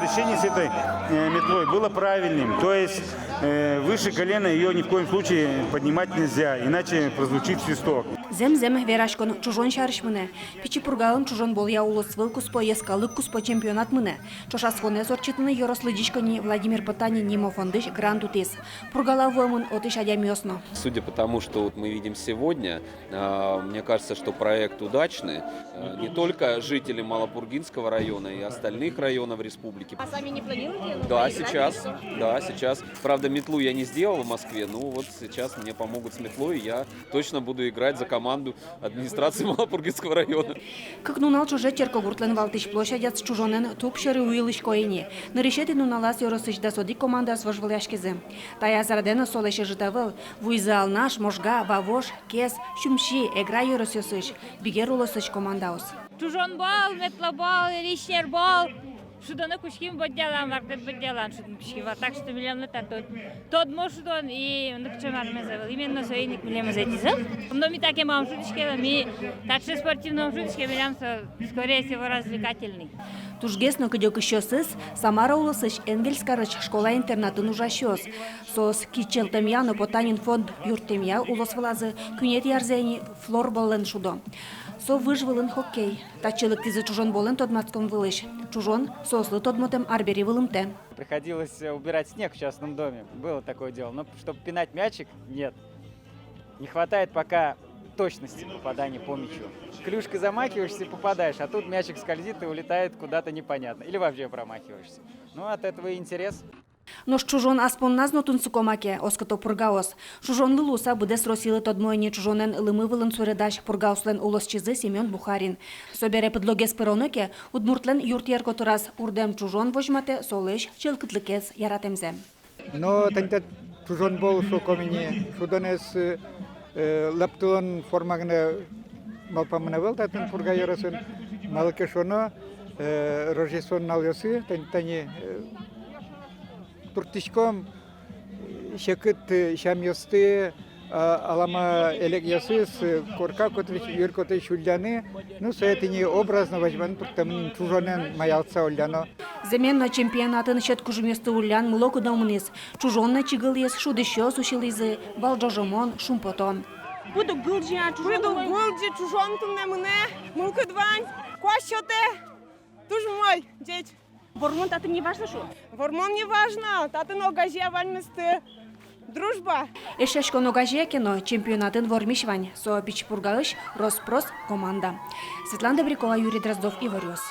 обращение с этой метлой было правильным. То есть выше колена ее ни в коем случае поднимать нельзя, иначе прозвучит свисток. Зем верашкон чужон шарышмыне. Пичи пургалын чужон болья улосвыл куспо ескалык куспо чемпионат мыне. Чошасхоне зорчитыны Ярослыдичкони Владимир Потанин Нимофондыш гранд утес. Пургала вомын отыш адямёсно. Судя по тому, что вот мы видим сегодня, мне кажется, что проект удачный. Не только жители Малопургинского района и остальных районов республики. А сами не планируете? Да, сейчас. Правда, метлу я не сделал в Москве, но вот сейчас мне помогут с метлой, и я точно буду играть за команду администрации Малопургинского района. Как нунал чуже терко гуртлен валтыш площадец чужонен тупшеры уилыш коини. На решете нуналас Яросыч да соди команда свожваляшкезе. Тая зарадена солеше житавыл. Вуйзал наш можга вавош кес шумши игра Яросыч. Бигер улосыч командаус. Чужон бал, метла бал, лишнер бал. Шуданы кушким бодделан, вартет бодделан шудын пишкива. Так что миллион тот мошудон и накчемар мезавыл. Именно союзник миллион мезетиза. Но мы так и мам шутишке, мы также спортивном шутишке миллион скорее всего развлекательный. Тужгесно кыдёк еще сыз, Самара улысыч Энгельскарыч школа-интернатын ужащёс. Сос кичелтемьяно Потанин фонд юртемья улосвылазы күнет ярзени флорболлен шудо. Со выжвылын хоккей. Тачылык тизы чужон болен тодмацком вылыш. Чужон сослы тодмотем арбери вылымте. Приходилось убирать снег в частном доме. Было такое дело. Но чтобы пинать мячик, нет. Не хватает пока точности попадания по мячу. Клюшкой замахиваешься и попадаешь, а тут мячик скользит и улетает куда-то непонятно. Или вообще промахиваешься. Ну, от этого и интерес. Но ж чужон аспон назнотун сукомаке, оското пургаос. Чужон лылуса будес росилы тодмойне чужонен лымы вылын суредаш пургауслен улосчизы Семен Бухарин. Собере подлогес пероноке, удмуртлен юртьер которас урдем чужон вожмате солыш челкытлыкес яратемзе. Но тогда чужон был шокомини, шудонес лаптон формагне малпамневел, татен пурга ярасын малкешоно рожесон налёсы, тани туртишком шекыт шамьёсты алама элек ясыс корка котрич юркоты шульяны, ну соэтини образно возьман туртамнин чужонен маялца ульяно. Земенно чемпионатын щет кужуместы улян мулоку домнис. Чужонна чигыл ес шудыщё сушилизы, балджожомон шумпотон. Буду гылджи чужон тумне мыне, мулка двань, кващоте, туж мой, деть. Гормон таты не важно что? Гормон не важно, таты ногажья вальместы. Дружба. Эшешко ногажья кино чемпионатын вормишвань. Со пичпургалыш Роспрос команда. Светлана Добрякова, Юрий Дроздов, Иворёс.